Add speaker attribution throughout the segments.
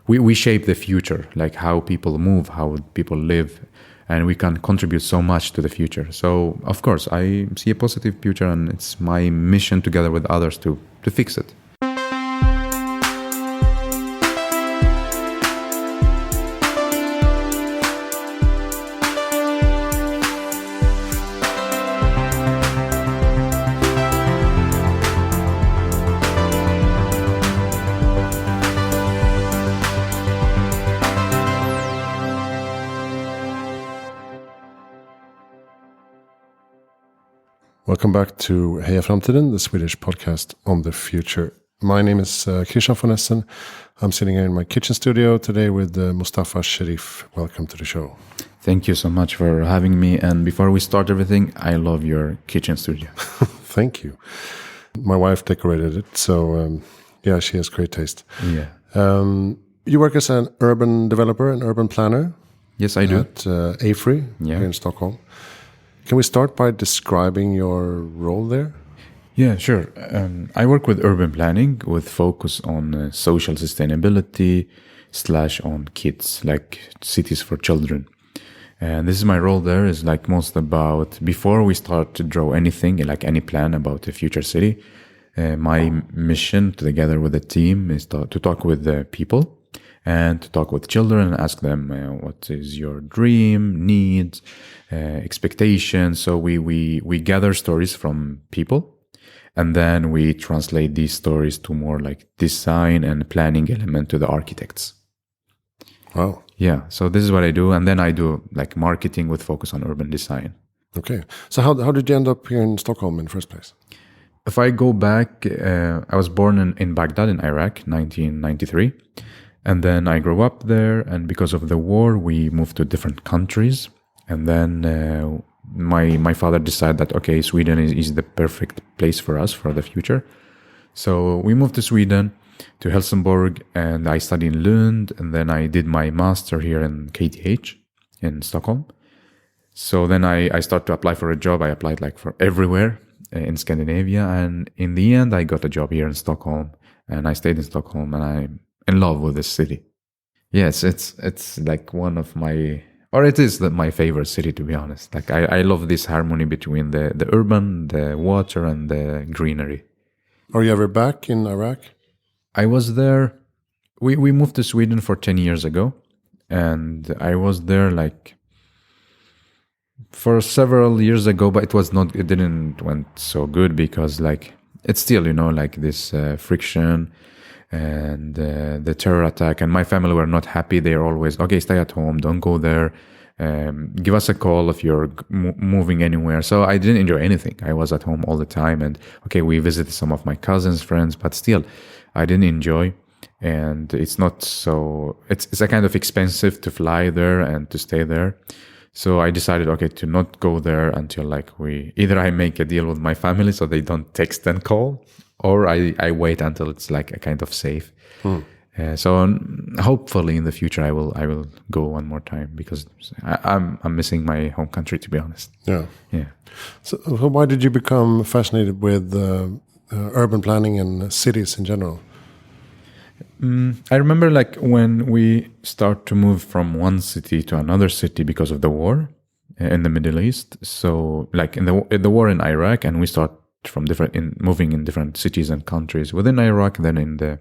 Speaker 1: we shape the future, like how people move, how people live, and we can contribute so much to the future. So of course I see a positive future, and it's my mission together with others to fix it.
Speaker 2: Welcome back to Heja Framtiden, the Swedish podcast on the future. My name is Christian von Essen. I'm sitting here in my kitchen studio today with Mustafa Sherif. Welcome to the show.
Speaker 1: Thank you so much for having me. And before we start everything, I love your kitchen studio.
Speaker 2: Thank you. My wife decorated it, so yeah, she has great taste.
Speaker 1: Yeah.
Speaker 2: You work as an urban developer, an urban planner.
Speaker 1: Yes, I do.
Speaker 2: At AFRY here in Stockholm. Can we start by describing your role there?
Speaker 1: Yeah, sure. I work with urban planning with focus on social sustainability / on kids, like cities for children. And this is my role there, is like most about, before we start to draw anything, like any plan about the future city, my mission together with the team is to talk with the people and to talk with children and ask them what is your dream, needs, expectations. So we gather stories from people, and then we translate these stories to more like design and planning element to the architects.
Speaker 2: Wow.
Speaker 1: Yeah, so this is what I do, and then I do like marketing with focus on urban design.
Speaker 2: Okay. So how did you end up here in Stockholm in the first place?
Speaker 1: If I go back, I was born in Baghdad in Iraq, 1993. And then I grew up there, and because of the war, we moved to different countries. And then my father decided that, okay, Sweden is the perfect place for us for the future. So we moved to Sweden, to Helsingborg, and I studied in Lund, and then I did my master here in KTH in Stockholm. So then I started to apply for a job. I applied like for everywhere in Scandinavia, and in the end, I got a job here in Stockholm, and I stayed in Stockholm, and I'm in love with this city. Yes, it's like one of my, or it is my favorite city, to be honest. Like I love this harmony between the urban, the water, and the greenery.
Speaker 2: Are you ever back in Iraq?
Speaker 1: I was there. We moved to Sweden for 10 years ago, and I was there like for several years ago, but it didn't went so good because like it's still, like this friction and the terror attack, and my family were not happy. They're always, okay, stay at home, don't go there, give us a call if you're moving anywhere. So I didn't enjoy anything. I was at home all the time, and okay, we visited some of my cousins' friends, but still I didn't enjoy. And it's not so, it's a kind of expensive to fly there and to stay there. So I decided, okay, to not go there until like either I make a deal with my family so they don't text and call, or I wait until it's like a kind of safe. So hopefully in the future I will go one more time, because I'm missing my home country, to be honest.
Speaker 2: Yeah.
Speaker 1: Yeah.
Speaker 2: So why did you become fascinated with urban planning and cities in general?
Speaker 1: I remember like when we start to move from one city to another city because of the war in the Middle East. So like in the war in Iraq, and we start from moving in different cities and countries within Iraq, then in the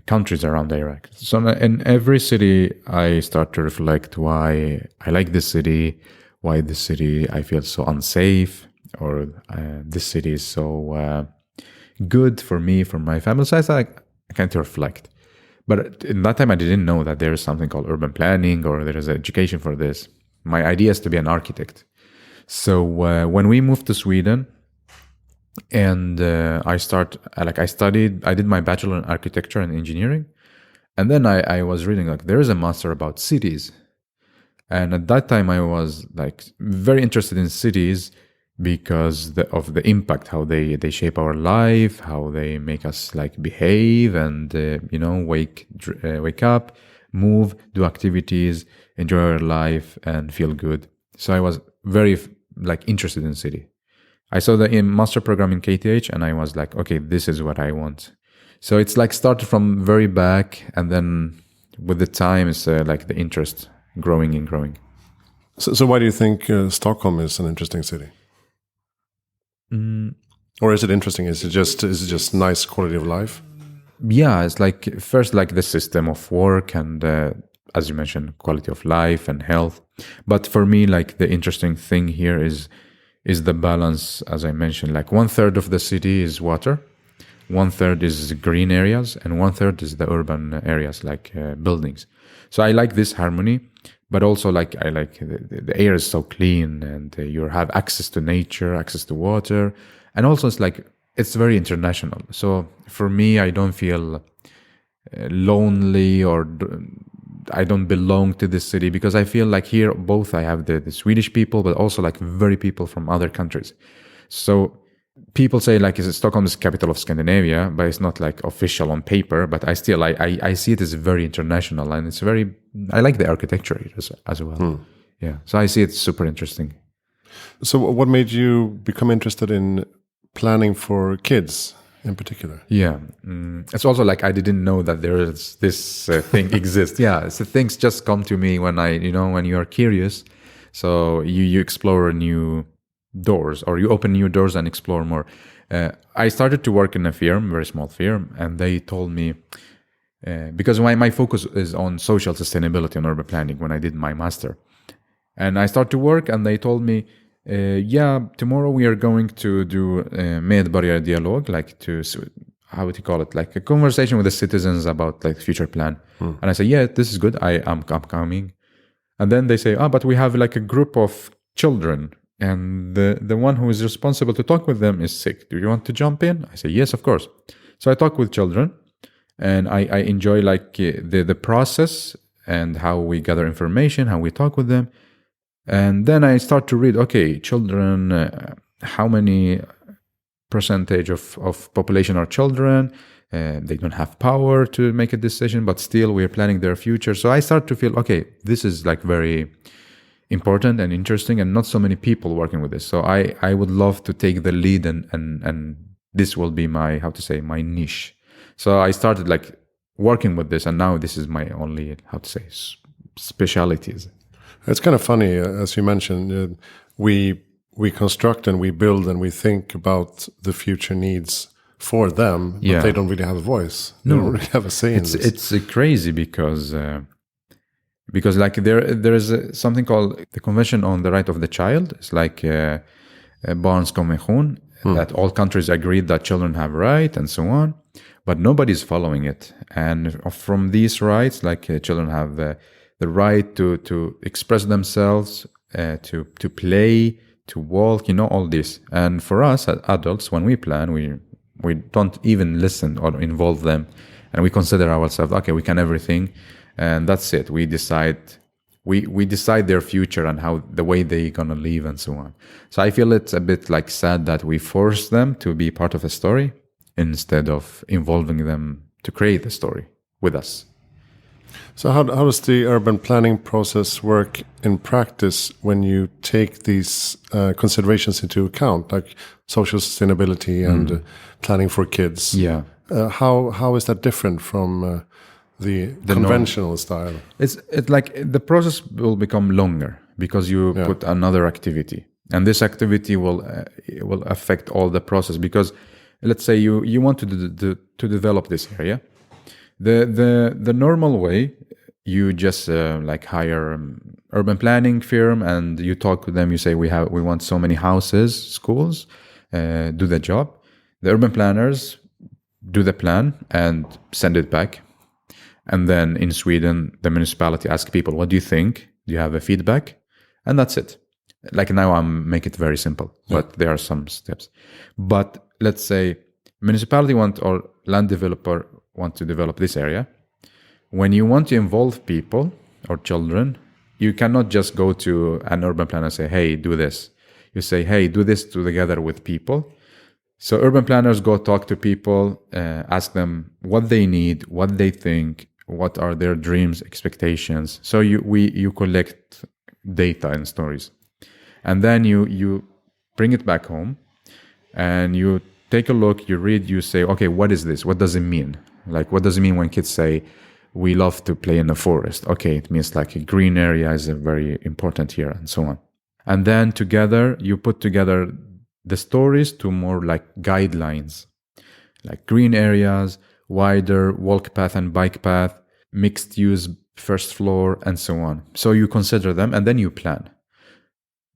Speaker 1: countries around Iraq. So in every city, I start to reflect why I like this city, why this city I feel so unsafe, or this city is so good for me, for my family. So I can't reflect. But in that time, I didn't know that there is something called urban planning, or there is education for this. My idea is to be an architect. So when we moved to Sweden, and I did my bachelor in architecture and engineering, and then I was reading like there is a master about cities, and at that time I was like very interested in cities because of the impact, how they shape our life, how they make us like behave and wake up, move, do activities, enjoy our life, and feel good. So I was very like interested in city. I saw the master program in KTH, and I was like, okay, this is what I want. So it's like started from very back, and then with the time, it's like the interest growing and growing.
Speaker 2: So why do you think Stockholm is an interesting city? Or is it interesting? Is it just nice quality of life?
Speaker 1: Yeah, it's like first like the system of work and as you mentioned, quality of life and health. But for me, like the interesting thing here is the balance. As I mentioned, like 1/3 of the city is water, 1/3 is green areas, and 1/3 is the urban areas like buildings. So I like this harmony, but also like I like the air is so clean, and you have access to nature, access to water, and also it's like it's very international. So for me, I don't feel lonely or I don't belong to this city, because I feel like here both I have the Swedish people, but also like very people from other countries. So people say like is Stockholm is capital of Scandinavia, but it's not like official on paper. But I still I see it as very international, and it's very I like the architecture as well. Yeah, so I see it's super interesting.
Speaker 2: So what made you become interested in planning for kids in particular?
Speaker 1: Yeah, it's also like I didn't know that there is this thing exists. Yeah, so things just come to me when when you are curious. So you explore new doors, or you open new doors and explore more. I started to work in a firm, very small firm, and they told me because my focus is on social sustainability and urban planning when I did my master, and I started to work, and they told me. Tomorrow we are going to do medborgardialog, like how would you call it, like a conversation with the citizens about like future plan. And I say, yeah, this is good. I'm coming. And then they say, but we have like a group of children, and the one who is responsible to talk with them is sick. Do you want to jump in? I say, yes, of course. So I talk with children, and I enjoy like the process and how we gather information, how we talk with them. And then I start to read, okay, children, how many percentage of population are children? They don't have power to make a decision, but still we're planning their future. So I start to feel, okay, this is like very important and interesting, and not so many people working with this. So I would love to take the lead, and this will be my, my niche. So I started like working with this, and now this is my only, specialities.
Speaker 2: It's kind of funny, as you mentioned, we construct and we build and we think about the future needs for them, but they don't really have a voice. No. They don't really have a say in this.
Speaker 1: It's crazy because like there is something called the Convention on the Right of the Child. It's like Barnes Convention that all countries agreed that children have right and so on, but nobody's following it. And from these rights, like children have the right to express themselves, to play, to walk, all this. And for us as adults, when we plan, we don't even listen or involve them, and we consider ourselves, okay, we can everything, and that's it. We decide their future and how the way they're gonna live and so on. So I feel it's a bit like sad that we force them to be part of a story instead of involving them to create the story with us.
Speaker 2: So how does the urban planning process work in practice when you take these considerations into account, like social sustainability and planning for kids?
Speaker 1: Yeah.
Speaker 2: How is that different from the conventional style?
Speaker 1: It's like the process will become longer because you put another activity, and this activity will affect all the process. Because let's say you want to develop this area. The normal way, you just like hire urban planning firm, and you talk with them. You say we want so many houses, schools, do the job. The urban planners do the plan and send it back. And then in Sweden, the municipality asks people, what do you think? Do you have a feedback? And that's it. Like now I'm make it very simple, but there are some steps. But let's say municipality or land developer want to develop this area. When you want to involve people or children, you cannot just go to an urban planner and say, hey, do this. You say, hey, do this together with people. So urban planners go talk to people, ask them what they need, what they think, what are their dreams, expectations. So you collect data and stories. And then you bring it back home, and you take a look, you read, you say, okay, what is this? What does it mean? Like, what does it mean when kids say, we love to play in the forest? Okay, it means like a green area is very important here, and so on. And then together, you put together the stories to more like guidelines, like green areas, wider walk path and bike path, mixed use first floor, and so on. So you consider them and then you plan.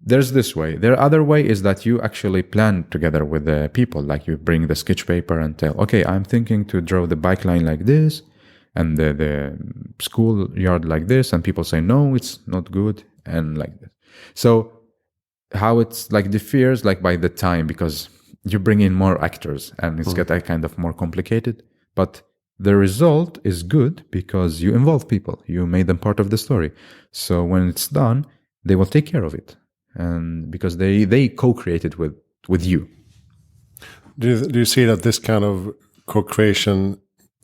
Speaker 1: There's this way. The other way is that you actually plan together with the people. Like you bring the sketch paper and tell, okay, I'm thinking to draw the bike line like this and the school yard like this. And people say, no, it's not good. And like this. So how it's like differs like by the time, because you bring in more actors and it's get kind of more complicated. But the result is good because you involve people. You made them part of the story. So when it's done, they will take care of it. And because they co-created with you.
Speaker 2: Do you see that this kind of co-creation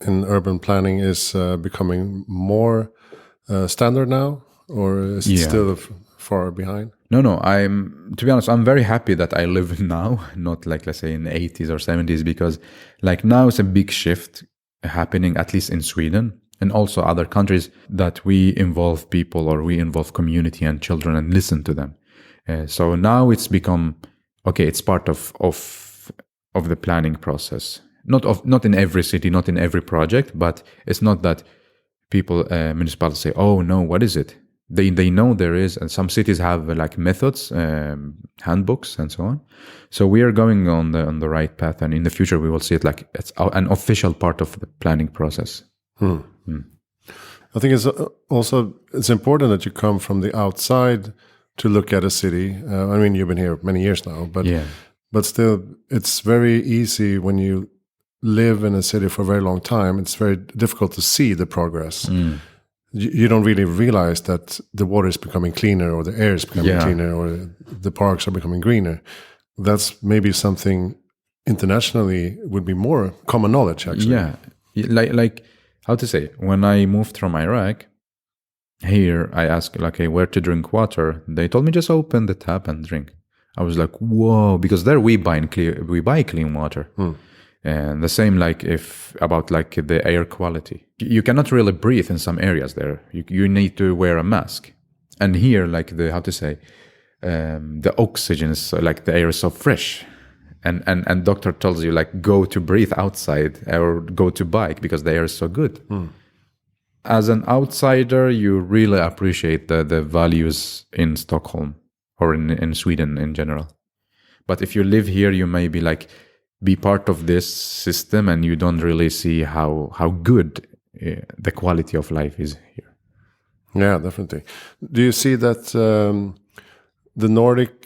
Speaker 2: in urban planning is becoming more standard now, or is it still far behind?
Speaker 1: No. To be honest, I'm very happy that I live now, not like, let's say, in the 80s or 70s, because like now it's a big shift happening, at least in Sweden and also other countries, that we involve people or we involve community and children and listen to them. So now it's become, okay, it's part of the planning process. Not in every city, not in every project, but it's not that people, municipalities say, oh no, what is it? They know there is, and some cities have like methods, handbooks and so on. So we are going on the right path, and in the future we will see it like it's an official part of the planning process.
Speaker 2: I think it's important that you come from the outside to look at a city. I mean, you've been here many years now, but still, it's very easy when you live in a city for a very long time. It's very difficult to see the progress. You don't really realize that the water is becoming cleaner, or the air is becoming cleaner, or the parks are becoming greener. That's maybe something internationally would be more common knowledge, actually.
Speaker 1: Yeah, like how to say? When I moved from Iraq, here I asked, like, hey, where to drink water? They told me just open the tap and drink. I was like, whoa, because there we buy clean water. And the same about the air quality. You cannot really breathe in some areas there. You need to wear a mask. And here, the oxygen is like the air is so fresh. And doctor tells you like go to breathe outside or go to bike because the air is so good. As an outsider, you really appreciate the values in Stockholm or in Sweden in general. But if you live here, you may be part of this system and you don't really see how good the quality of life is here.
Speaker 2: Yeah, definitely. Do you see that the Nordic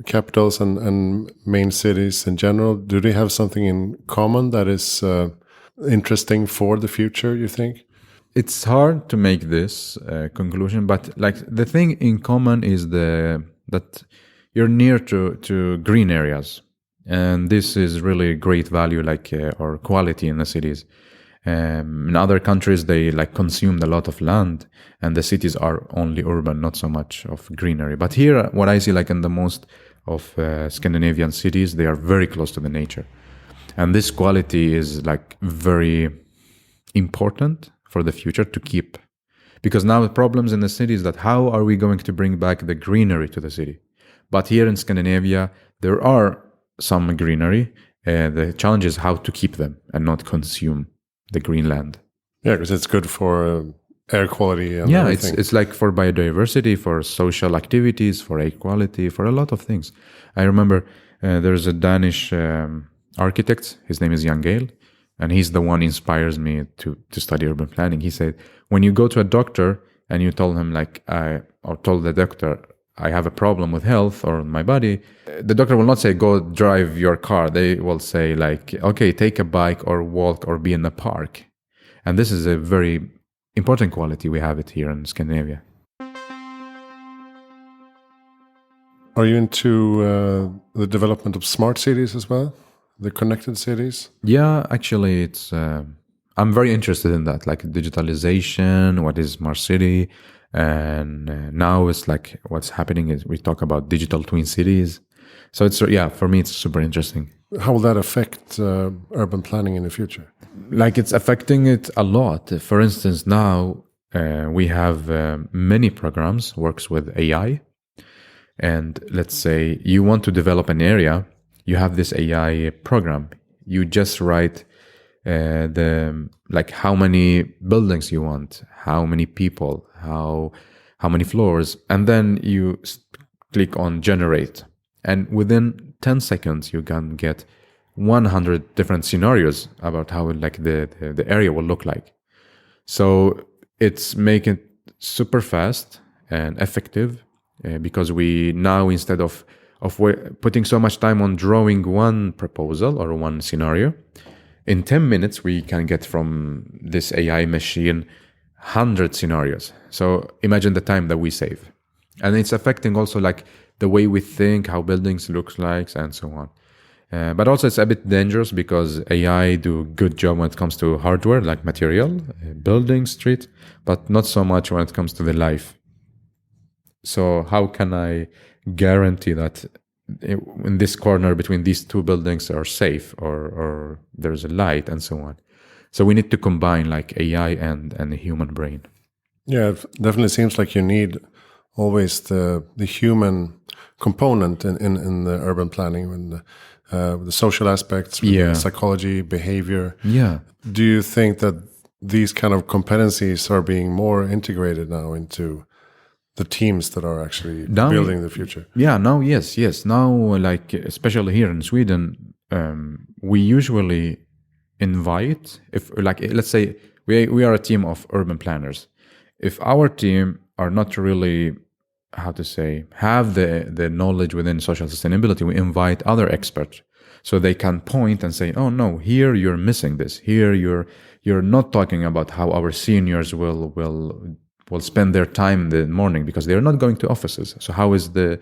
Speaker 2: capitals and main cities in general, do they have something in common that is interesting for the future, you think?
Speaker 1: It's hard to make this conclusion, but the thing in common is that you're near to green areas. And this is really great value, or quality in the cities. In other countries, they consumed a lot of land, and the cities are only urban, not so much of greenery. But here, what I see, in the most of Scandinavian cities, they are very close to the nature, and this quality is very important for the future to keep. Because now the problems in the city is that how are we going to bring back the greenery to the city? But here in Scandinavia, there are some greenery. The challenge is how to keep them and not consume the green land.
Speaker 2: Yeah, because it's good for air quality and everything.
Speaker 1: It's for biodiversity, for social activities, for air quality, for a lot of things. I remember there's a Danish architect. His name is Jan Gehl, and he's the one inspires me to study urban planning. He said, when you go to a doctor and you told him told the doctor, I have a problem with health or my body, the doctor will not say, go drive your car. They will say okay, take a bike or walk or be in the park. And this is a very important quality. We have it here in Scandinavia.
Speaker 2: Are you into the development of smart cities as well? The connected cities?
Speaker 1: Yeah, actually, it's. I'm very interested in that, digitalization. What is smart city? And now it's what's happening is we talk about digital twin cities. So it's for me, it's super interesting.
Speaker 2: how will that affect urban planning in the future?
Speaker 1: Like it's affecting it a lot. For instance, now we have many programs works with AI, and let's say you want to develop an area, you have this AI program. You just write the like how many buildings you want, how many people, how many floors, and then you click on generate, and within 10 seconds you can get 100 different scenarios about how like the area will look like. So it's making it super fast and effective because we now, instead of putting so much time on drawing one proposal or one scenario, in 10 minutes we can get from this AI machine 100 scenarios. So imagine the time that we save. And it's affecting also like the way we think, how buildings looks like, and so on. But also it's a bit dangerous because AI do good job when it comes to hardware, like material, building, street, but not so much when it comes to the life. So how can I guarantee that in this corner between these two buildings are safe, or there's a light and so on? So we need to combine like AI and the human brain.
Speaker 2: Yeah, it definitely seems like you need always the human component in the urban planning, and the social aspects,
Speaker 1: Yeah.
Speaker 2: psychology, behavior.
Speaker 1: Yeah.
Speaker 2: Do you think that these kind of competencies are being more integrated now into the teams that are actually building the future?
Speaker 1: Yeah, now, yes. Now, like, especially here in Sweden, we usually invite, if like, let's say we are a team of urban planners. If our team are not really, how to say, have the knowledge within social sustainability, we invite other experts so they can point and say, oh no, here you're missing this. Here you're not talking about how our seniors will spend their time in the morning because they're not going to offices. So how is the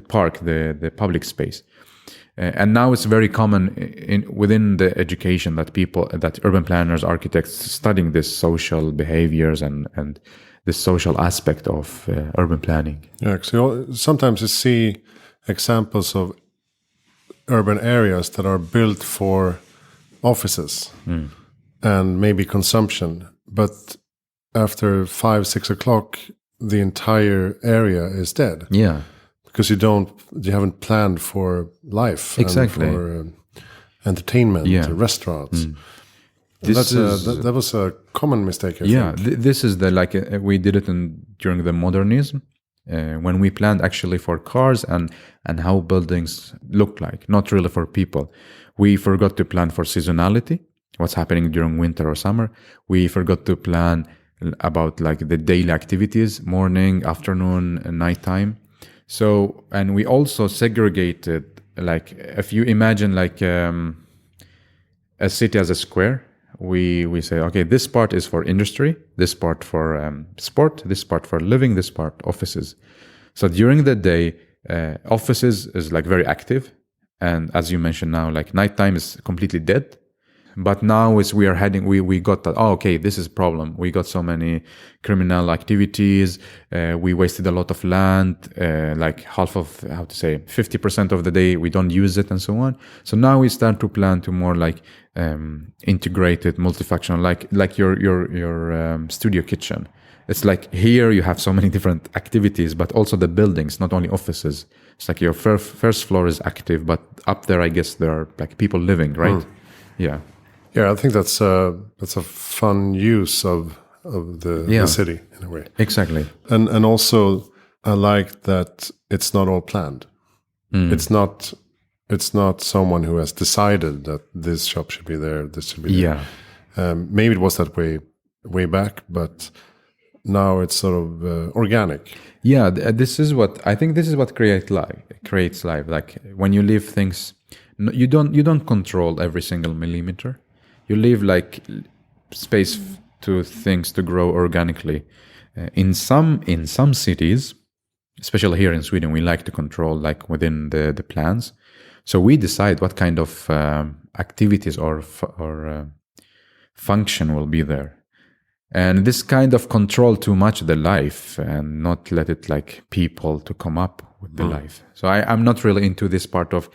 Speaker 1: park, the public space? And now it's very common within the education that urban planners, architects studying this social behaviors and the social aspect of urban planning.
Speaker 2: Yeah, so sometimes you see examples of urban areas that are built for offices and maybe consumption, but after 5-6 o'clock, the entire area is dead.
Speaker 1: Yeah,
Speaker 2: because you haven't planned for life,
Speaker 1: exactly,
Speaker 2: and for entertainment, restaurants. That was a common mistake. I think.
Speaker 1: This is we did it during the modernism when we planned actually for cars and how buildings look like, not really for people. We forgot to plan for seasonality, what's happening during winter or summer. We forgot to plan about like the daily activities, morning, afternoon, and nighttime. So, and we also segregated, like if you imagine like a city as a square, we say, okay, this part is for industry, this part for sport, this part for living, this part offices. So during the day, offices is like very active. And as you mentioned now, like nighttime is completely dead. But now as we are heading, we got that, oh, okay, this is a problem. We got so many criminal activities. We wasted a lot of land, like 50% of the day we don't use it and so on. So now we start to plan to more like integrated, multifunctional, like your studio kitchen. It's like here you have so many different activities, but also the buildings, not only offices. It's like your first floor is active, but up there, I guess there are like people living, right? Yeah.
Speaker 2: Yeah, I think that's a fun use of the city in a way.
Speaker 1: Exactly.
Speaker 2: And also I like that it's not all planned. It's not someone who has decided that this shop should be there, this should be there. Maybe it was that way back, but now it's sort of organic.
Speaker 1: Yeah, this is what creates life. Like when you leave things, you don't control every single millimeter. You leave like space to things to grow organically. In some cities, especially here in Sweden, we like to control like within the plans. So we decide what kind of activities or function will be there. And this kind of control too much the life and not let it like people to come up with the life. So I'm not really into this part of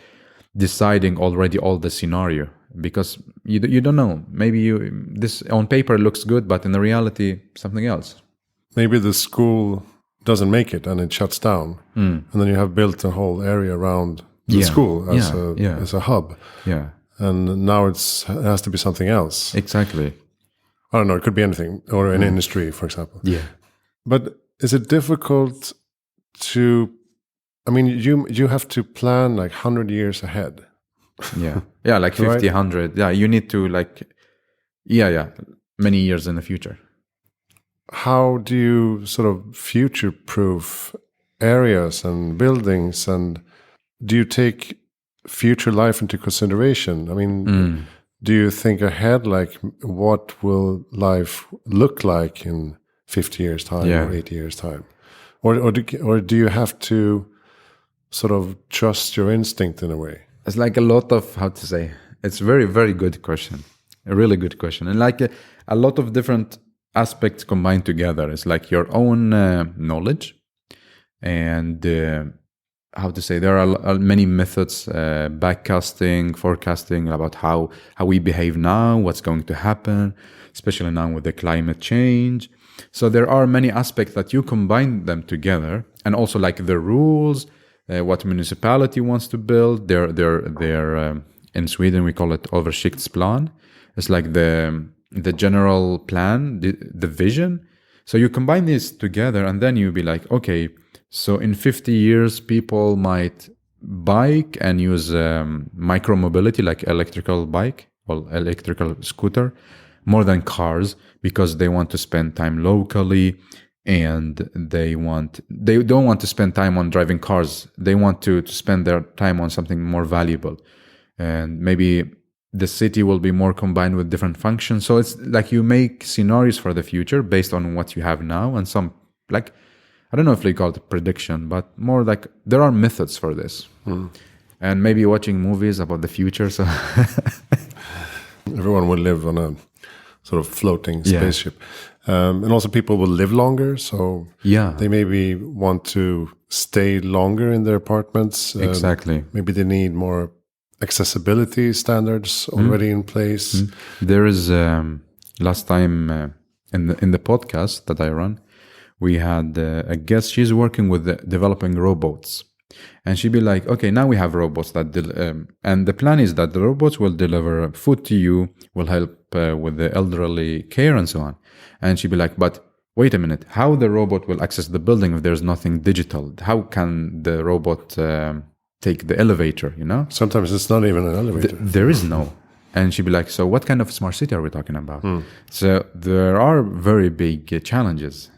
Speaker 1: deciding already all the scenario, because you don't know. Maybe this on paper looks good, but in the reality, something else.
Speaker 2: Maybe the school doesn't make it and it shuts down, and then you have built a whole area around the school as a hub.
Speaker 1: Yeah,
Speaker 2: And now it has to be something else.
Speaker 1: exactly.
Speaker 2: I don't know. It could be anything, or an industry, for example.
Speaker 1: Yeah.
Speaker 2: But is it difficult to? I mean, you have to plan like 100 years ahead.
Speaker 1: Yeah, yeah, like 50,
Speaker 2: Right.
Speaker 1: 100. Yeah, you need to many years in the future.
Speaker 2: How do you sort of future-proof areas and buildings, and do you take future life into consideration? I mean, do you think ahead, like what will life look like in 50 years' time
Speaker 1: Yeah.
Speaker 2: or 80 years' time? Or do you have to sort of trust your instinct in a way?
Speaker 1: It's like a lot of, how to say, it's a very, very good question. A really good question. And like a lot of different aspects combined together. It's like your own knowledge and how to say, there are many methods, backcasting, forecasting about how we behave now, what's going to happen, especially now with the climate change. So there are many aspects that you combine them together, and also like the rules, what municipality wants to build. Their in Sweden we call it översiktsplan. It's like the general plan, the vision. So you combine these together, and then you be like, okay, so in 50 years, people might bike and use micromobility, like electrical bike or electrical scooter, more than cars, because they want to spend time locally, and they don't want to spend time on driving cars. They want to spend their time on something more valuable, and maybe the city will be more combined with different functions. So it's like you make scenarios for the future based on what you have now, and some, like, I don't know if they call it prediction, but more like there are methods for this. And maybe watching movies about the future. So
Speaker 2: Everyone will live on a sort of floating spaceship. And also people will live longer. So they maybe want to stay longer in their apartments.
Speaker 1: Exactly.
Speaker 2: Maybe they need more accessibility standards already in place.
Speaker 1: There is last time in the podcast that I run, we had a guest. She's working with developing robots, and she'd be like, okay, now we have robots that and the plan is that the robots will deliver food to you, will help with the elderly care and so on. And she'd be like, but wait a minute, how the robot will access the building if there's nothing digital? How can the robot take the elevator,
Speaker 2: Sometimes it's not even an elevator.
Speaker 1: There is no. And she'd be like, so what kind of smart city are we talking about? So there are very big challenges.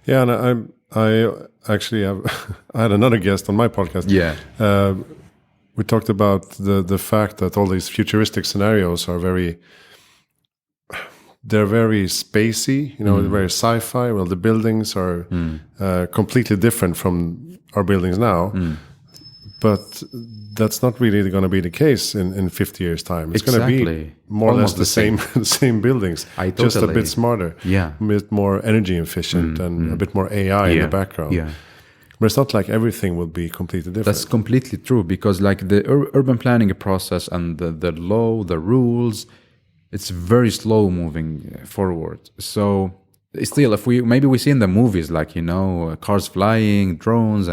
Speaker 2: Yeah, and I actually have I had another guest on my podcast.
Speaker 1: Yeah.
Speaker 2: We talked about the fact that all these futuristic scenarios are they're very spacey, very sci-fi. Well, the buildings are completely different from our buildings now. But that's not really going to be the case in 50 years' time. It's going to be more or less the same buildings, just a bit smarter, a bit more energy efficient, and a bit more AI in the background.
Speaker 1: Yeah.
Speaker 2: But it's not like everything will be completely different.
Speaker 1: That's completely true, because like the urban planning process and the law, the rules, it's very slow moving forward. So still, if we see in the movies, like, cars flying, drones,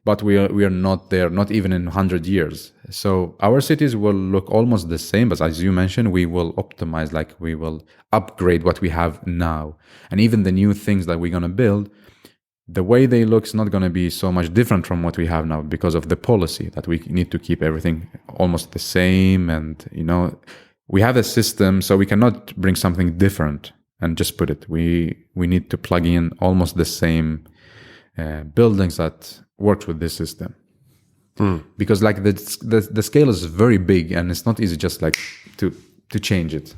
Speaker 1: but we are not there, not even in 100 years. So our cities will look almost the same, but as you mentioned, we will optimize, like we will upgrade what we have now. And even the new things that we're going to build, the way they look is not going to be so much different from what we have now, because of the policy that we need to keep everything almost the same. And, we have a system, so we cannot bring something different and just put it. We need to plug in almost the same buildings that works with this system, because like the scale is very big, and it's not easy just like to change it.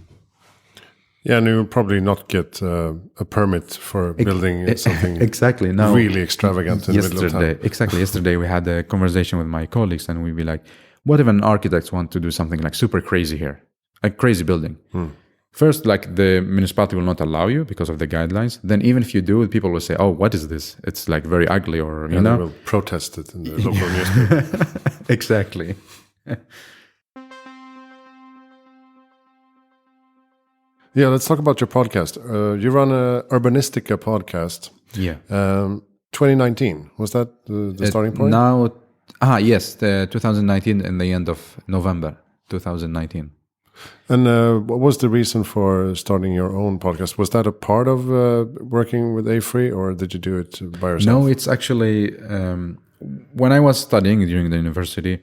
Speaker 2: Yeah, and you will probably not get a permit for building something
Speaker 1: exactly no
Speaker 2: really extravagant in the middle of town.
Speaker 1: Yesterday we had a conversation with my colleagues, and we'd be like, what if an architect wants to do something like super crazy here, a crazy building? First, like the municipality will not allow you because of the guidelines. Then even if you do it, people will say, oh, what is this? It's like very ugly, or,
Speaker 2: They will protest it in the local newspaper.
Speaker 1: Exactly.
Speaker 2: Yeah, let's talk about your podcast. You run a Urbanistica podcast.
Speaker 1: Yeah.
Speaker 2: 2019, was that the starting point?
Speaker 1: Now, yes, the 2019 in the end of November 2019.
Speaker 2: And what was the reason for starting your own podcast? Was that a part of working with A-Free, or did you do it by yourself?
Speaker 1: No, it's actually when I was studying during the university,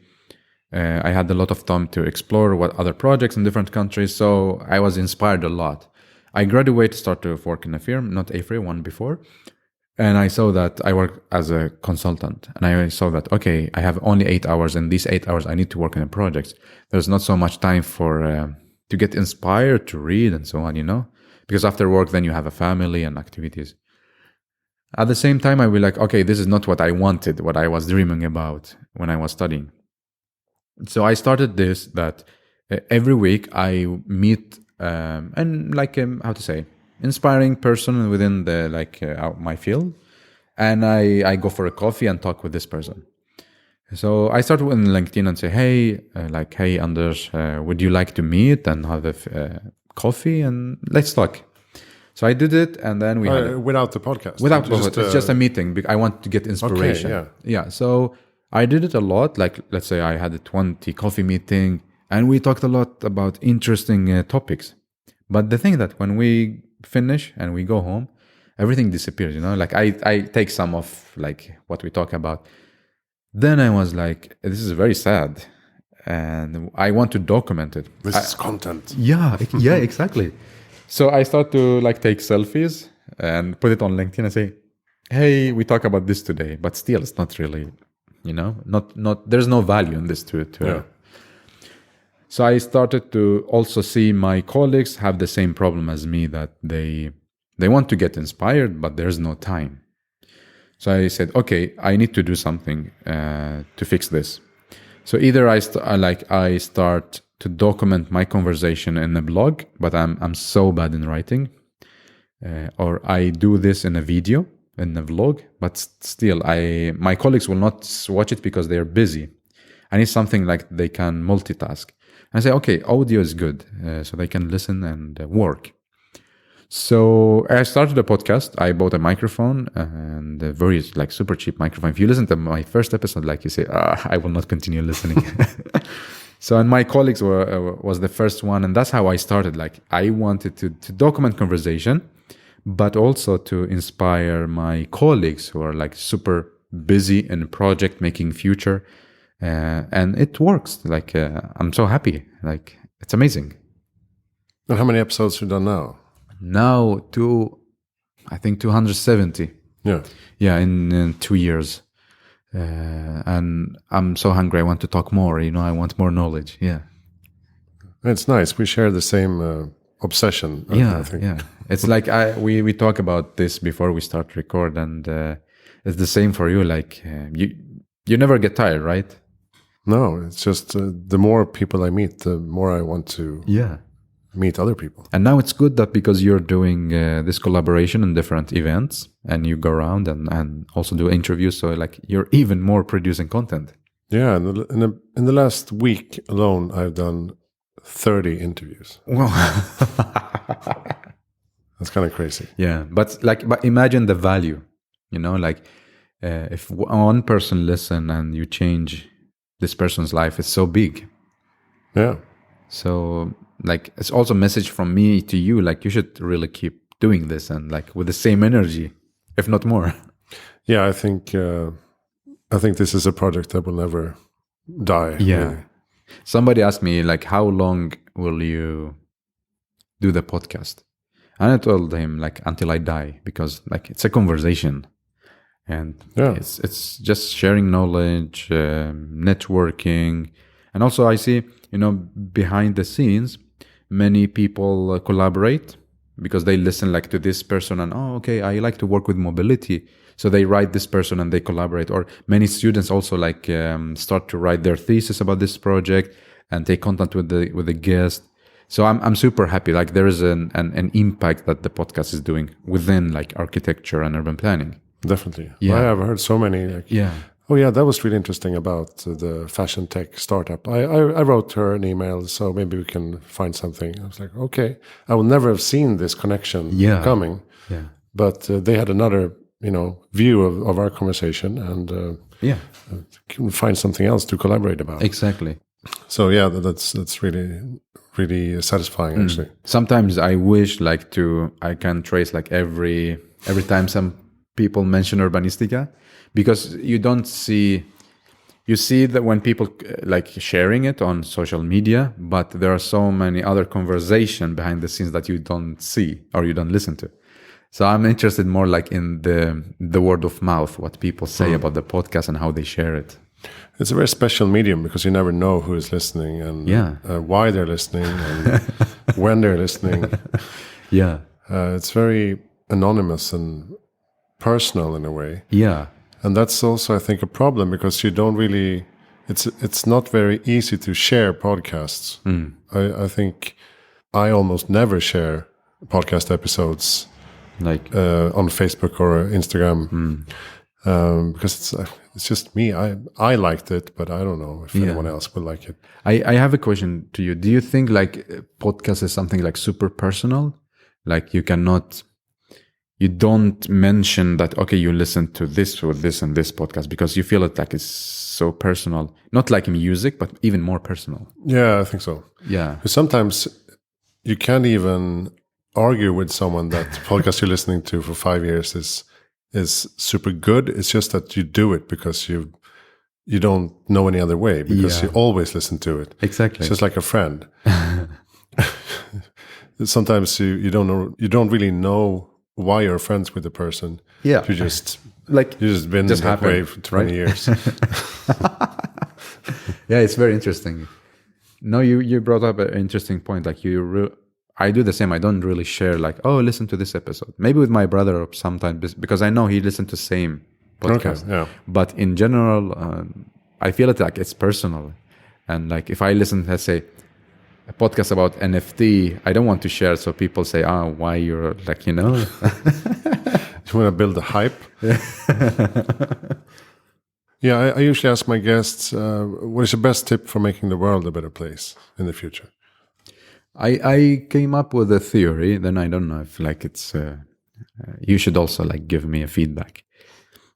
Speaker 1: I had a lot of time to explore what other projects in different countries. So I was inspired a lot. I graduated, started to work in a firm, not A-Free, one before. And I saw that I work as a consultant, and I saw that, okay, I have only 8 hours, and these 8 hours I need to work in a project. There's not so much time for to get inspired, to read and so on, because after work, then you have a family and activities. At the same time, I will like, okay, this is not what I wanted, what I was dreaming about when I was studying. So I started this, that every week I meet and like, how to say, inspiring person within the my field, and I go for a coffee and talk with this person. So I started with LinkedIn and say, hey Anders, would you like to meet and have a coffee and let's talk. So I did it, and then we had
Speaker 2: without the podcast.
Speaker 1: It's just a meeting. I want to get inspiration.
Speaker 2: Okay,
Speaker 1: yeah. So I did it a lot. Like, let's say I had a 20 coffee meeting, and we talked a lot about interesting topics. But the thing that when we finish and we go home, everything disappears. Like I take some of like what we talk about. Then I was like, this is very sad, and I want to document it.
Speaker 2: This is content.
Speaker 1: Yeah, exactly. So I start to like take selfies and put it on LinkedIn and say, hey, we talk about this today, but still it's not really, not there's no value in this to
Speaker 2: yeah.
Speaker 1: So I started to also see my colleagues have the same problem as me, that they want to get inspired, but there's no time. So I said, okay, I need to do something to fix this. So either I start to document my conversation in a blog, but I'm so bad in writing, or I do this in a video, in a vlog, but still my colleagues will not watch it because they are busy. I need something like they can multitask. And I say, okay, audio is good, so they can listen and work. So I started a podcast. I bought a microphone, and a very super cheap microphone. If you listen to my first episode, you say, I will not continue listening. So, and my colleagues was the first one, and that's how I started. I wanted to document conversation, but also to inspire my colleagues who are super busy in project making future, and it works. I'm so happy. It's amazing.
Speaker 2: And how many episodes have you done now?
Speaker 1: Now I think 270. Yeah, in 2 years. And I'm so hungry. I want to talk more. I want more knowledge. Yeah.
Speaker 2: It's nice. We share the same obsession.
Speaker 1: Yeah,
Speaker 2: I think.
Speaker 1: Yeah. It's like we talk about this before we start record, and it's the same for you. You never get tired, right?
Speaker 2: No, it's just the more people I meet, the more I want to meet other people.
Speaker 1: And now it's good that because you're doing this collaboration in different events, and you go around and also do interviews, so you're even more producing content.
Speaker 2: Yeah, in the last week alone, I've done 30 interviews.
Speaker 1: Wow.
Speaker 2: That's kind of crazy.
Speaker 1: Yeah, but imagine the value, if one person listen and you change this person's life, it's so big.
Speaker 2: Yeah.
Speaker 1: So it's also a message from me to you, you should really keep doing this, and with the same energy, if not more.
Speaker 2: Yeah, I think this is a project that will never die.
Speaker 1: Yeah.
Speaker 2: Really.
Speaker 1: Somebody asked me how long will you do the podcast? And I told him until I die, because it's a conversation, and it's just sharing knowledge, networking. And also I see, behind the scenes, many people collaborate because they listen to this person, and okay, I like to work with mobility, so they write this person and they collaborate. Or many students also start to write their thesis about this project and take contact with the guest. So I'm super happy. There is an impact that the podcast is doing within architecture and urban planning.
Speaker 2: Definitely.
Speaker 1: Yeah.
Speaker 2: I've heard so many Oh yeah, that was really interesting about the fashion tech startup. I wrote her an email, so maybe we can find something. I was like, okay, I would never have seen this connection coming,
Speaker 1: Yeah.
Speaker 2: but they had another, view of our conversation, and
Speaker 1: Yeah.
Speaker 2: can find something else to collaborate about.
Speaker 1: Exactly.
Speaker 2: So yeah, that's really really satisfying actually.
Speaker 1: Sometimes I wish I can trace like every time some people mention urbanistica, because you see that when people like sharing it on social media, but there are so many other conversation behind the scenes that you don't see or you don't listen to. So I'm interested more like in the word of mouth, what people say about the podcast and how they share it.
Speaker 2: It's a very special medium because you never know who is listening and why they're listening and when they're listening.
Speaker 1: Yeah.
Speaker 2: It's very anonymous and personal in a way.
Speaker 1: Yeah.
Speaker 2: And that's also, I think, a problem because you don't really, it's not very easy to share podcasts. I think I almost never share podcast episodes on Facebook or Instagram. Because it's just me. I liked it, but I don't know if anyone else will like it.
Speaker 1: I have a question to you. Do you think like podcast is something like super personal? Like you don't mention that, okay, you listen to this or this and this podcast because you feel it like it's so personal. Not like music, but even more personal.
Speaker 2: Yeah, I think so.
Speaker 1: Yeah.
Speaker 2: Because sometimes you can't even argue with someone that the podcast you're listening to for 5 years is super good. It's just that you do it because you don't know any other way, because you always listen to it.
Speaker 1: Exactly.
Speaker 2: It's just like a friend. Sometimes you don't really know why you're friends with the person.
Speaker 1: Yeah.
Speaker 2: You just been that way for 20 years.
Speaker 1: Yeah, it's very interesting. No, you brought up an interesting point. Like I do the same. I don't really share like, oh, listen to this episode. Maybe with my brother sometimes, because I know he listened to same podcast.
Speaker 2: Okay, yeah.
Speaker 1: But in general, I feel it like it's personal. And like if I listen, let's say, a podcast about NFT, I don't want to share. So people say, why you're like, You want
Speaker 2: to build a hype? Yeah, I usually ask my guests, what is the best tip for making the world a better place in the future?
Speaker 1: I came up with a theory, then I don't know if like it's, you should also like give me a feedback.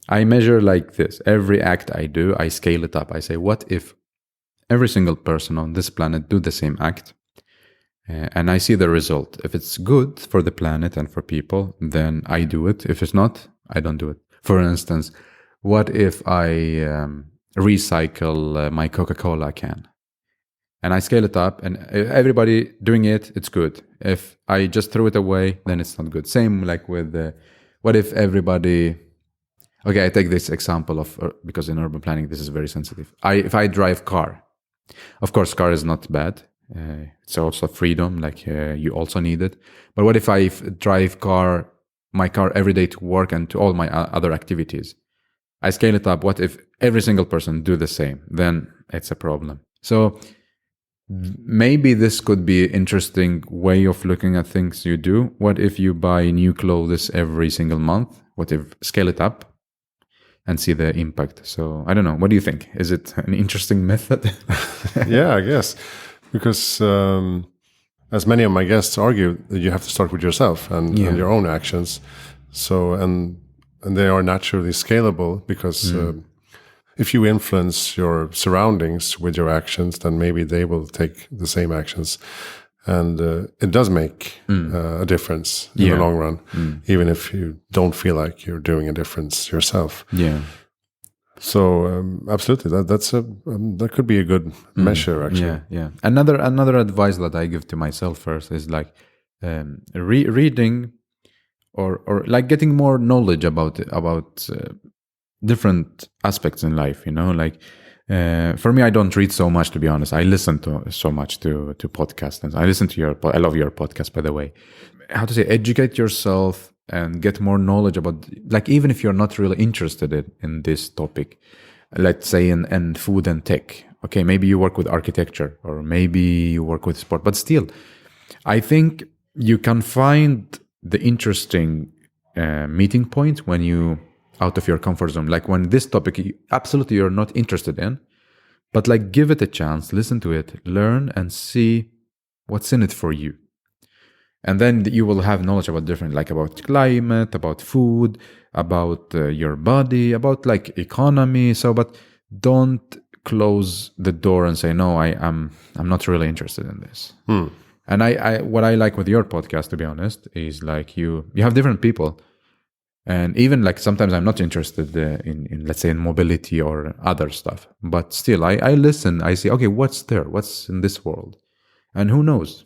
Speaker 1: I measure like this, every act I do, I scale it up. I say, what if every single person on this planet do the same act? And I see the result. If it's good for the planet and for people, then I do it. If it's not, I don't do it. For instance, what if I recycle my Coca-Cola can? And I scale it up, and everybody doing it, it's good. If I just throw it away, then it's not good. Same like with, what if everybody... Okay, I take this example because in urban planning, this is very sensitive. If I drive car, of course, car is not bad. It's also freedom, like you also need it. But what if I drive my car every day to work and to all my other activities? I scale it up. What if every single person do the same? Then it's a problem. So maybe this could be an interesting way of looking at things you do. What if you buy new clothes every single month? What if scale it up and see the impact? So I don't know. What do you think? Is it an interesting method?
Speaker 2: Yeah, I guess. Because as many of my guests argue, you have to start with yourself and your own actions. So, and they are naturally scalable because if you influence your surroundings with your actions, then maybe they will take the same actions. And it does make a difference in the long run, even if you don't feel like you're doing a difference yourself.
Speaker 1: Yeah.
Speaker 2: So absolutely, that could be a good measure, actually.
Speaker 1: Yeah. Another advice that I give to myself first is like reading or like getting more knowledge about different aspects in life. Like for me, I don't read so much, to be honest. I listen to so much to podcasts, and I listen to I love your podcast, by the way. How to say, educate yourself and get more knowledge about, like, even if you're not really interested in this topic, let's say in food and tech. Okay, maybe you work with architecture or maybe you work with sport, but still, I think you can find the interesting meeting point when you out of your comfort zone. Like when this topic, absolutely you're not interested in, but like give it a chance, listen to it, learn and see what's in it for you. And then you will have knowledge about different, like about climate, about food, about your body, about like economy. So, but don't close the door and say, no, I'm not really interested in this. And I what I like with your podcast, to be honest, is like you have different people. And even like sometimes I'm not interested in let's say in mobility or other stuff, but still I listen, I see, okay, what's there? What's in this world? And who knows?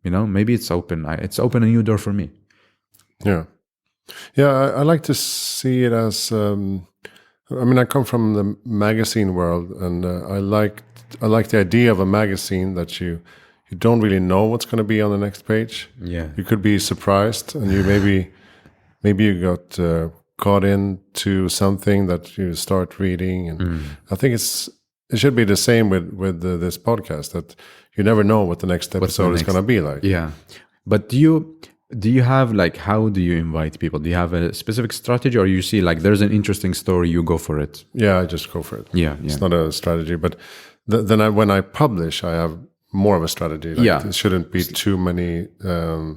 Speaker 1: Maybe it's open a new door for me.
Speaker 2: Yeah. I like to see it as, I come from the magazine world, and I like the idea of a magazine that you don't really know what's going to be on the next page.
Speaker 1: Yeah.
Speaker 2: You could be surprised, and you maybe you got caught into something that you start reading, and I think it should be the same with this podcast, that you never know what the next episode is going to be like.
Speaker 1: Yeah. But do you have like, how do you invite people? Do you have a specific strategy, or you see like there's an interesting story, you go for it?
Speaker 2: Yeah, I just go for it.
Speaker 1: Yeah.
Speaker 2: It's not a strategy, but then when I publish, I have more of a strategy. Like, it shouldn't be too many,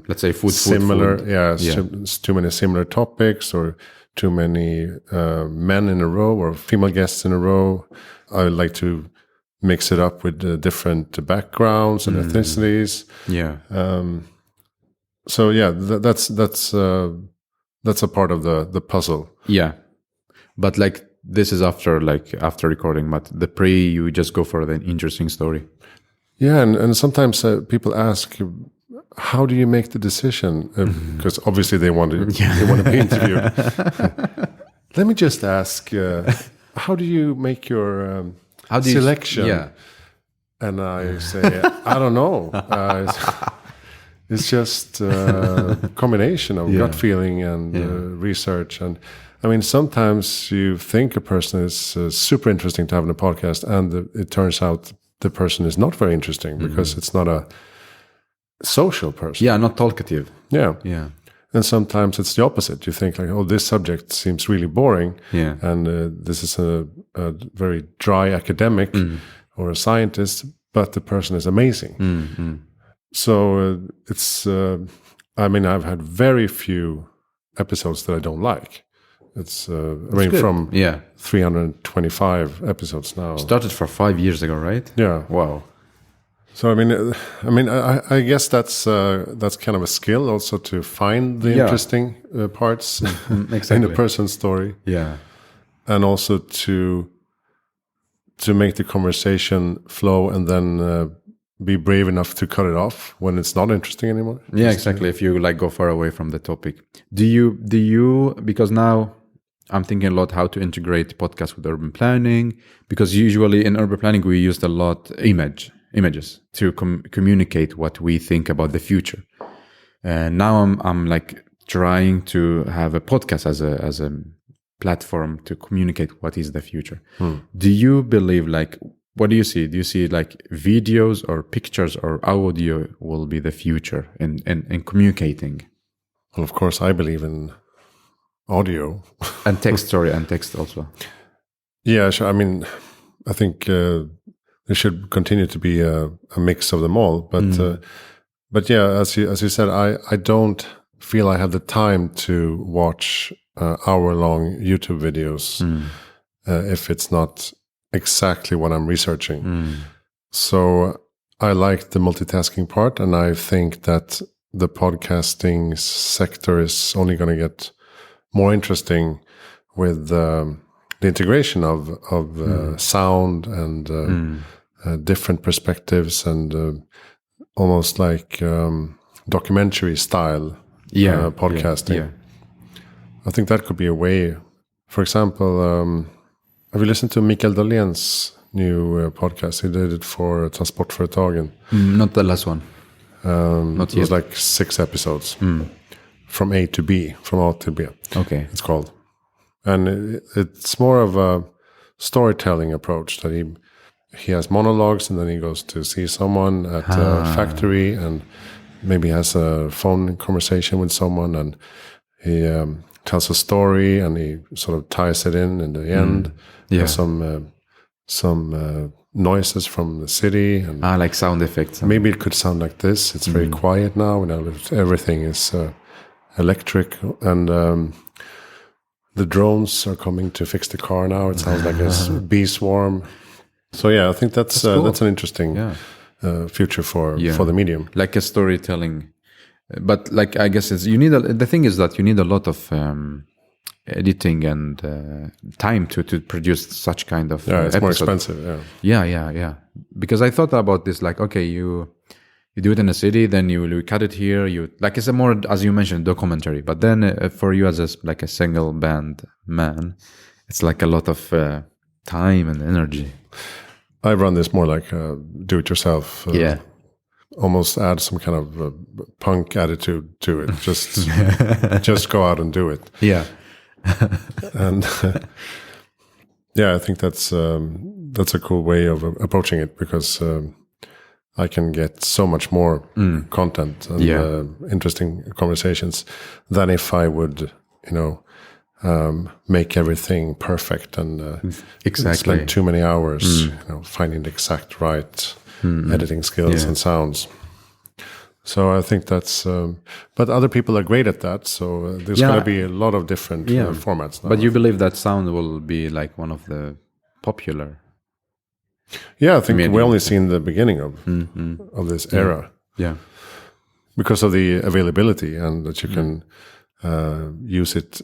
Speaker 1: let's say
Speaker 2: similar.
Speaker 1: Food.
Speaker 2: Yeah, too many similar topics, or too many men in a row or female guests in a row. I would like to mix it up with different backgrounds and ethnicities.
Speaker 1: Yeah.
Speaker 2: So yeah, that's a part of the puzzle.
Speaker 1: Yeah. But like this is after recording, but the you just go for an interesting story.
Speaker 2: Yeah, and sometimes people ask, how do you make the decision? Because obviously they want to be interviewed. Let me just ask, how do you make your selection?
Speaker 1: Yeah.
Speaker 2: And I say, I don't know. It's just a combination of gut feeling and research. And sometimes you think a person is super interesting to have in a podcast, and it turns out the person is not very interesting because it's not a social person.
Speaker 1: Yeah, not talkative.
Speaker 2: Yeah.
Speaker 1: Yeah.
Speaker 2: And sometimes it's the opposite. You think like, oh, this subject seems really boring.
Speaker 1: Yeah.
Speaker 2: And this is a very dry academic or a scientist, but the person is amazing. So it's, I've had very few episodes that I don't like. It's, from 325 episodes now.
Speaker 1: Started for 5 years ago, right?
Speaker 2: Yeah.
Speaker 1: Wow.
Speaker 2: So I guess that's kind of a skill also, to find the interesting parts in a person's story.
Speaker 1: Yeah.
Speaker 2: And also to make the conversation flow, and then be brave enough to cut it off when it's not interesting anymore.
Speaker 1: Yeah, exactly. If you like go far away from the topic, do you because now I'm thinking a lot how to integrate podcasts with urban planning, because usually in urban planning we used a lot images to communicate what we think about the future. And now I'm like trying to have a podcast as a platform to communicate what is the future. Do you believe, like, what do you see? Do you see like videos or pictures or audio will be the future in communicating?
Speaker 2: Well, of course, I believe in audio
Speaker 1: and text. And text also.
Speaker 2: Yeah, sure. I think there should continue to be a mix of them all. But yeah, as you said, I don't feel I have the time to watch hour-long YouTube videos if it's not exactly what I'm researching. So I like the multitasking part, and I think that the podcasting sector is only going to get more interesting with the integration of sound and different perspectives, and almost like documentary style podcasting.
Speaker 1: Yeah.
Speaker 2: I think that could be a way. For example, have you listened to Mikael Dahlén's new podcast? He did it for Transportföretagen.
Speaker 1: Not the last one.
Speaker 2: It was like 6 episodes. From A to B, from A to B.
Speaker 1: Okay.
Speaker 2: It's called. And it's more of a storytelling approach, that he has monologues, and then he goes to see someone at a factory, and maybe has a phone conversation with someone, and he tells a story and he sort of ties it in the end.
Speaker 1: Yeah.
Speaker 2: There's some noises from the city, and
Speaker 1: Like sound effects.
Speaker 2: maybe it could sound like this. It's very quiet now, and everything is electric, and the drones are coming to fix the car now. It sounds like a bee swarm. So yeah, I think that's
Speaker 1: cool.
Speaker 2: an interesting future for the medium.
Speaker 1: Like a storytelling. But like, I guess the thing is that you need a lot of editing and time to produce such kind of
Speaker 2: it's
Speaker 1: episode.
Speaker 2: more expensive.
Speaker 1: Yeah. Because I thought about this, like, okay, you do it in a city, then you cut it here. It's a more, as you mentioned, documentary. But then for you as a single band man, it's like a lot of time and energy.
Speaker 2: I run this more like do-it-yourself. Almost add some kind of punk attitude to it. Just go out and do it.
Speaker 1: Yeah.
Speaker 2: And I think that's a cool way of approaching it, because I can get so much more content and interesting conversations than if I would, make everything perfect and spend too many hours, finding the exact right editing skills and sounds. So I think that's, but other people are great at that. So there's going to be a lot of different formats now.
Speaker 1: But you believe that sound will be like one of the popular?
Speaker 2: Yeah, I think we only seen the beginning of this era.
Speaker 1: Yeah,
Speaker 2: because of the availability and that you can use it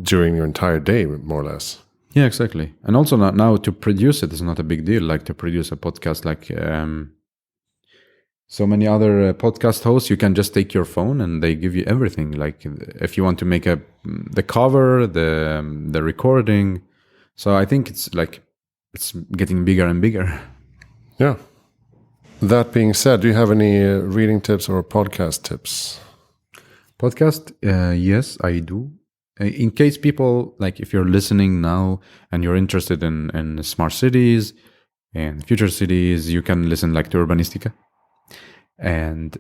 Speaker 2: during your entire day, more or less.
Speaker 1: Yeah, exactly. And also now to produce it is not a big deal. Like to produce a podcast, like so many other podcast hosts, you can just take your phone and they give you everything. Like if you want to make the cover, the recording. So I think it's getting bigger and bigger.
Speaker 2: Yeah. That being said, do you have any reading tips or podcast tips?
Speaker 1: Podcast? Yes, I do. In case people, like if you're listening now and you're interested in smart cities and future cities, you can listen like to Urbanistica. And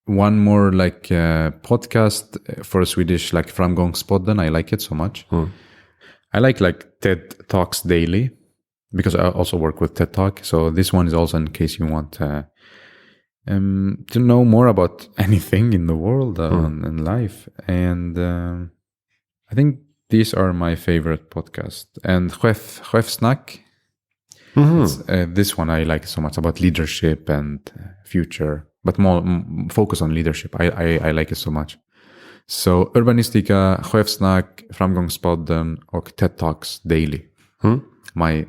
Speaker 1: one more podcast for Swedish, like Framgångspodden. I like it so much. I like TED Talks daily because I also work with TED Talk. So this one is also in case you want to know more about anything in the world and life. And I think these are my favorite podcasts. And Chef Snack. This one I like so much, about leadership and future, but more focus on leadership. I like it so much. So Urbanistica, Chef Snack, Framgångspodden och TED Talks daily. My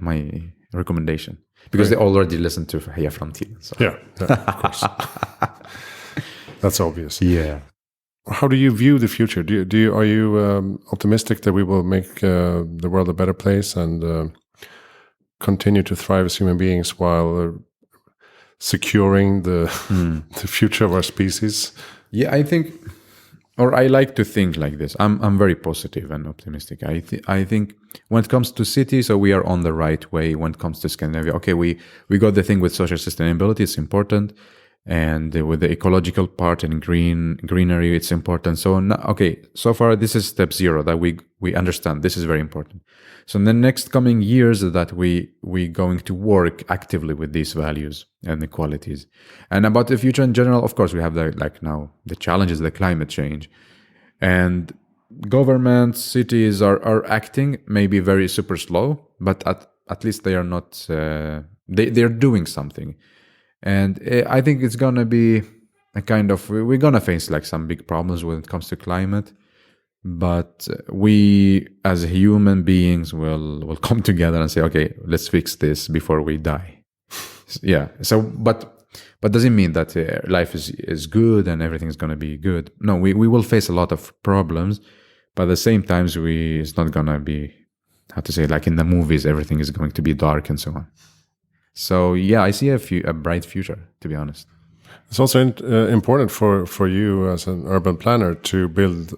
Speaker 1: recommendation. Because they already listen to Heja Framtiden. So.
Speaker 2: Yeah, of course. That's obvious.
Speaker 1: Yeah.
Speaker 2: How do you view the future? Are you optimistic that we will make the world a better place and continue to thrive as human beings while securing the future of our species?
Speaker 1: Yeah, I think, or I like to think like this. I'm very positive and optimistic. I think when it comes to cities, so we are on the right way. When it comes to Scandinavia, okay, we got the thing with social sustainability. It's important. And with the ecological part and greenery, it's important. So so far this is step 0 that we understand. This is very important. So in the next coming years, that we going to work actively with these values and the qualities. And about the future in general, of course, we have now the challenges, the climate change, and governments, cities are acting maybe very super slow, but at least they are not. They're doing something. And I think it's going to be a kind of, we're going to face some big problems when it comes to climate, but we as human beings will come together and say, okay, let's fix this before we die. Yeah. So, but does it mean that life is good and everything is going to be good? No, we will face a lot of problems, but at the same time, it's not going to be, how to say, like in the movies, everything is going to be dark and so on. So yeah, I see a bright future, to be honest.
Speaker 2: It's also important for you as an urban planner to build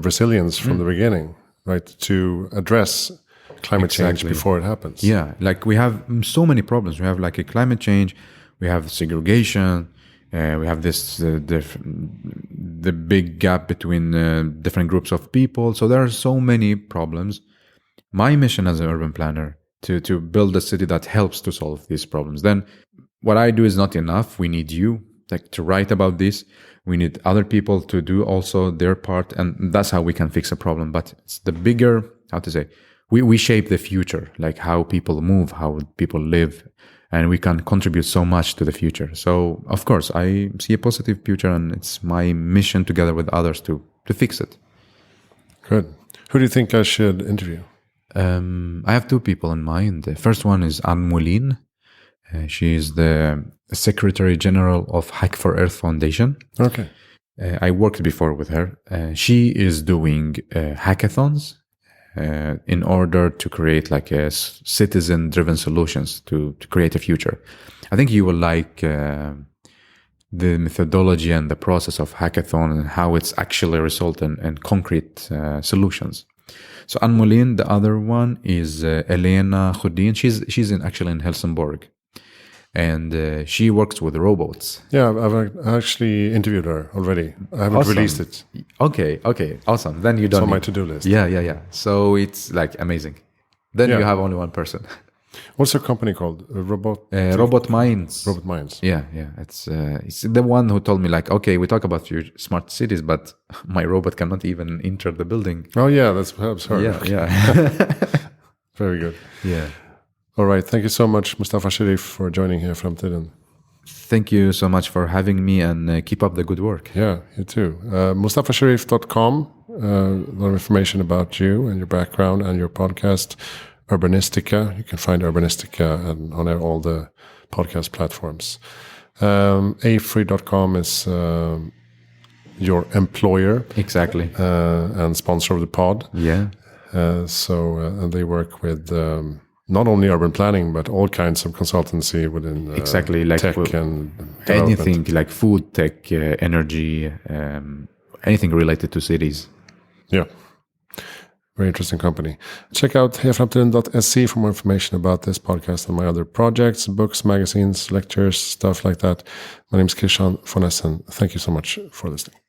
Speaker 2: resilience from the beginning, right? To address climate change before it happens.
Speaker 1: Yeah, we have so many problems. We have a climate change, we have segregation, We have this the big gap between different groups of people. So there are so many problems. My mission as an urban planner to build a city that helps to solve these problems. Then what I do is not enough. We need you like to write about this. We need other people to do also their part, and that's how we can fix a problem. But it's the bigger, how to say, we shape the future, like how people move, how people live, and we can contribute so much to the future. So of course I see a positive future, and it's my mission together with others to fix it.
Speaker 2: Good. Who do you think I should interview?
Speaker 1: I have two people in mind. The first one is Anne Moulin. She is the Secretary General of Hack for Earth Foundation.
Speaker 2: Okay.
Speaker 1: I worked before with her. She is doing hackathons in order to create like a citizen-driven solutions to create a future. I think you will like the methodology and the process of hackathon and how it's actually result in concrete solutions. So Anne Moulin, the other one is Elena Khudin. She's actually in Helsingborg. And she works with robots.
Speaker 2: Yeah, I've actually interviewed her already. I haven't released it.
Speaker 1: Okay, awesome. Then you don't.
Speaker 2: It's on my to-do list.
Speaker 1: Yeah. So it's like amazing. Then you have only one person.
Speaker 2: What's her company called?
Speaker 1: Robot Minds.
Speaker 2: Robot Minds.
Speaker 1: Yeah. It's the one who told me like, okay, we talk about your smart cities, but my robot cannot even enter the building.
Speaker 2: Oh yeah, that's perhaps her.
Speaker 1: Yeah.
Speaker 2: Very good.
Speaker 1: Yeah.
Speaker 2: All right. Thank you so much, Mustafa Sherif, for joining here from Framtiden.
Speaker 1: Thank you so much for having me, and keep up the good work.
Speaker 2: Yeah, you too. MustafaSherif.com. A lot of information about you and your background and your podcast, Urbanistica. You can find Urbanistica on all the podcast platforms. Afree.com is your employer.
Speaker 1: Exactly.
Speaker 2: And sponsor of the pod.
Speaker 1: Yeah.
Speaker 2: And they work with... not only urban planning, but all kinds of consultancy within
Speaker 1: exactly like
Speaker 2: tech and
Speaker 1: anything like food tech, energy, anything related to cities.
Speaker 2: Yeah, very interesting company. Check out hejaframtiden.se for more information about this podcast and my other projects, books, magazines, lectures, stuff like that. My name is Kishan von Essen. Thank you so much for listening.